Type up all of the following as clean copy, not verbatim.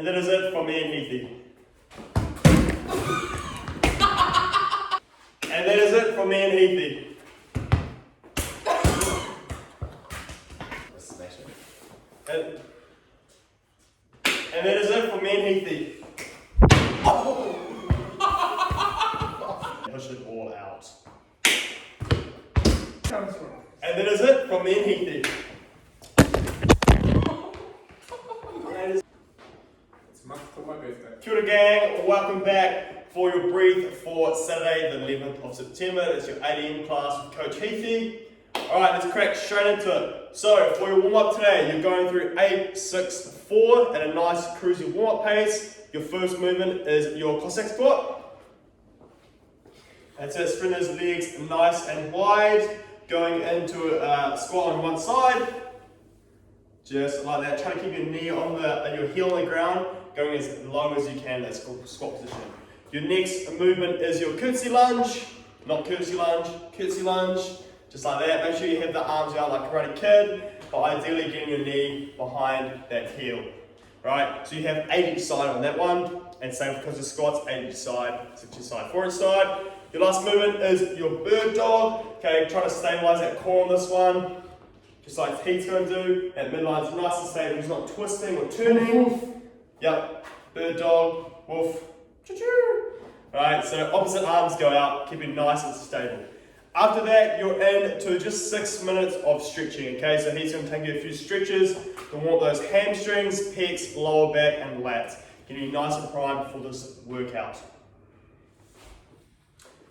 And that is it from me and Heathy. And that is it from me and Heathy. And that is it from me and Heathy. Push it all out. And that is it from me and Heathy. It's a month for my birthday. Kia ora gang, welcome back for your breathe for Saturday the 11th of September. It's your 8 AM class with Coach Heathy. Alright, let's crack straight into it. So for your warm up today, you're going through 8, 6, 4 at a nice cruisy warm up pace. Your first movement is your Cossack squat. That's it, spread those legs nice and wide, going into a squat on one side. Just like that, try to keep your knee on your heel on the ground, going as long as you can in that squat position. Your next movement is your curtsy lunge, not curtsy lunge, curtsy lunge. Just like that, make sure you have the arms out like Karate Kid, but ideally getting your knee behind that heel. Right, so you have 8 each side on that one, and same because of squats, 8 each side, 6 each side, 4 each side. Your last movement is your bird dog. Okay, try to stabilize that core on this one, just like Heat's going to do. That midline is nice and stable, it's not twisting or turning. Yep, bird dog, woof, choo-choo. Right, so opposite arms go out, keep it nice and stable. After that, you're into just 6 minutes of stretching, okay? So he's going to take you a few stretches to warm up those hamstrings, pecs, lower back, and lats. Getting you nice and primed for this workout.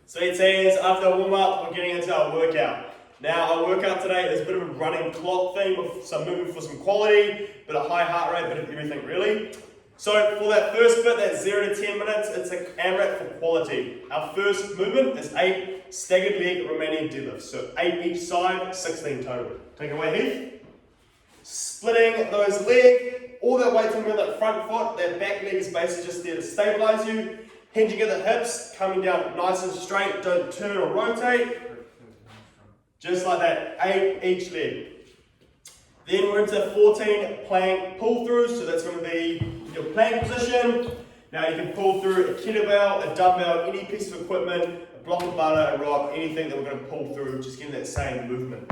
Sweet teens, after the warm up, we're getting into our workout. Now, our workout today is a bit of a running clock theme with some movement for some quality, bit of high heart rate, bit of everything really. So for that first bit, that 0 to 10 minutes, it's an AMRAP for quality. Our first movement is 8 staggered leg Romanian deadlifts. So 8 each side, 16 total. Take it away, Heath. Splitting those legs, all that weight from that front foot, that back leg is basically just there to stabilize you. Hinging at the hips, coming down nice and straight, don't turn or rotate. Just like that, 8 each leg. Then we're into 14 plank pull throughs, so that's going to be your plank position. Now you can pull through a kettlebell, a dumbbell, any piece of equipment, a block of butter, a rock, anything that we're going to pull through, just getting that same movement.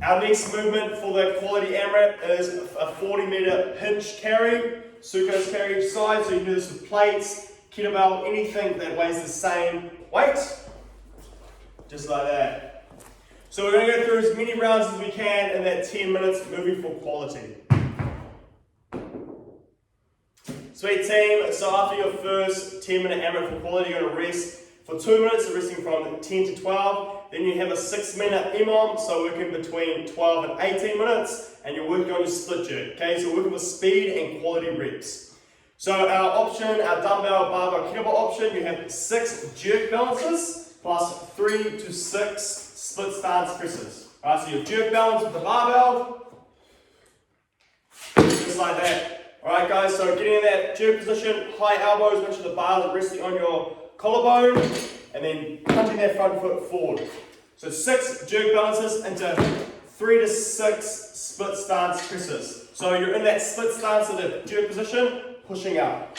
Our next movement for the quality AMRAP is a 40-meter pinch carry, suitcase carry each side, so you can do this with plates, kettlebell, anything that weighs the same weight, just like that. So we're going to go through as many rounds as we can in that 10 minutes, moving for quality. Sweet team, so after your first 10-minute AMRAP for quality, you're going to rest for 2 minutes, so resting from 10 to 12. Then you have a 6-minute EMOM, so working between 12 and 18 minutes, and you're working on your split jerk. Okay, so working with speed and quality reps. So our option, our dumbbell, barbell, kettlebell option, you have 6 jerk balances plus 3 to 6 split stance presses. Alright, so your jerk balance with the barbell, just like that. Alright guys, so getting in that jerk position, high elbows, make sure the bars are resting on your collarbone, and then punching that front foot forward. So 6 jerk balances into 3 to 6 split stance presses. So you're in that split stance of the jerk position, pushing up.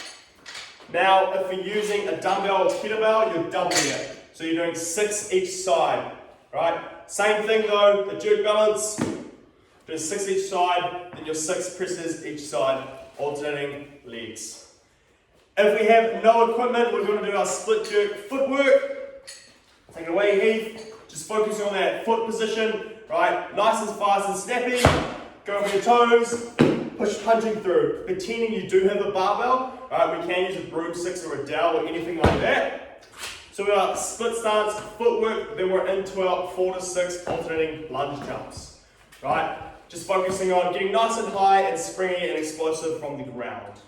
Now, if you're using a dumbbell or kettlebell, you're doubling it. So you're doing 6 each side, right? Same thing though, the jerk balance, doing 6 each side, then your 6 presses each side, alternating legs. If we have no equipment, we're going to do our split jerk footwork. Take it away, Heath. Just focusing on that foot position, right? Nice and fast and snappy. Go over your toes, push punching through. Pretending you do have a barbell, right? We can use a broomstick or a dowel or anything like that. So we got split stance, footwork, then we're into our 4 to 6 alternating lunge jumps, right? Just focusing on getting nice and high and springy and explosive from the ground.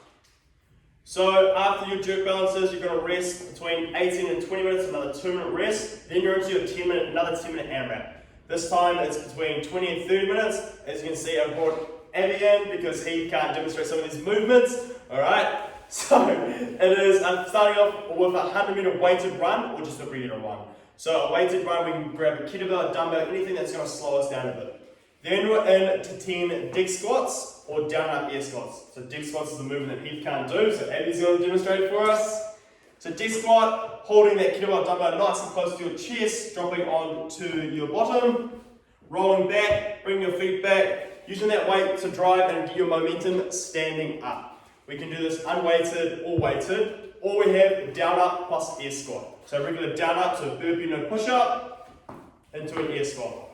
So after your jerk balances, you're going to rest between 18 and 20 minutes, another 2-minute rest. Then you're into your another 10-minute AMRAP. This time it's between 20 and 30 minutes. As you can see, I brought Abby in because he can't demonstrate some of these movements. Alright, so it is, I'm starting off with a 100-meter weighted run or just a regular run. So a weighted run, we can grab a kettlebell, a dumbbell, anything that's going to slow us down a bit. Then we're into 10 deck squats or down up air squats. So deck squats is the movement that Heath can't do, so Abby's going to demonstrate it for us. So deck squat, holding that kettlebell dumbbell nice and close to your chest, dropping onto your bottom, rolling back, bring your feet back, using that weight to drive and get your momentum standing up. We can do this unweighted or weighted, or we have down up plus air squat. So regular down up, so burpee no push up, into an air squat.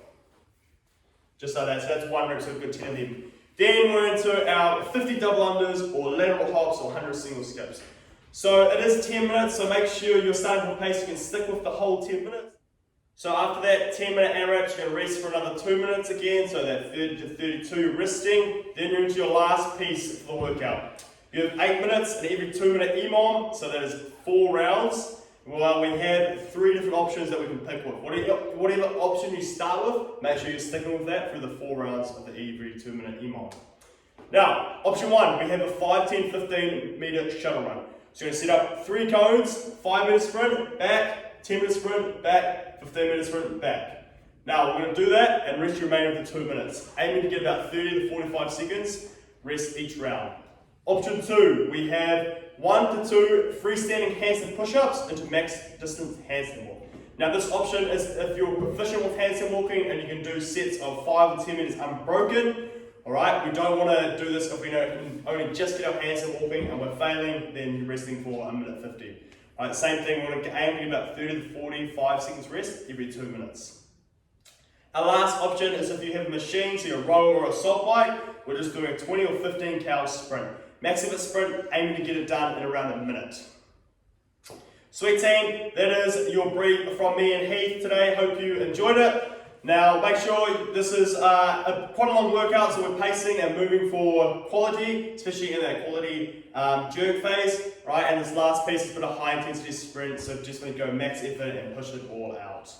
Just like that, so that's 1 rep, so we've got 10 of them. Then we're into our 50 double unders or lateral hops or 100 single skips. So it is 10 minutes, so make sure you're starting from a pace you can stick with the whole 10 minutes. So after that 10-minute AMRAPs, you're going to rest for another 2 minutes again, so that 30 to 32 resting. Then you're into your last piece for the workout. You have 8 minutes and every 2-minute EMOM, so that is 4 rounds. Well, we have 3 different options that we can pick with. Whatever option you start with, make sure you're sticking with that through the 4 rounds of the every 2-minute EMOM. Now, option 1, we have a 5, 10, 15 meter shuttle run. So you're going to set up 3 cones, 5 minute sprint, back, 10 minute sprint, back, 15 minute sprint, back. Now we're going to do that and rest your remainder of the 2 minutes. Aiming to get about 30 to 45 seconds, rest each round. Option 2, we have 1 to 2 freestanding handstand push-ups into max distance handstand walk. Now this option is if you're proficient with handstand walking and you can do sets of 5 to 10 minutes unbroken. Alright, we don't want to do this if we can only just get our handstand walking and we're failing, then you're resting for 1 minute 50. Alright, same thing, we're going to aim to get about 30 to 45 seconds rest every 2 minutes. Our last option is if you have a machine, so your rower or assault bike, we're just doing a 20 or 15 cal sprint. Max effort sprint, aiming to get it done in around a minute. Sweet team, that is your brief from me and Heath today. Hope you enjoyed it. Now make sure this is quite a long workout, so we're pacing and moving for quality, especially in that quality jerk phase, right? And this last piece has been a high intensity sprint, so just going to go max effort and push it all out.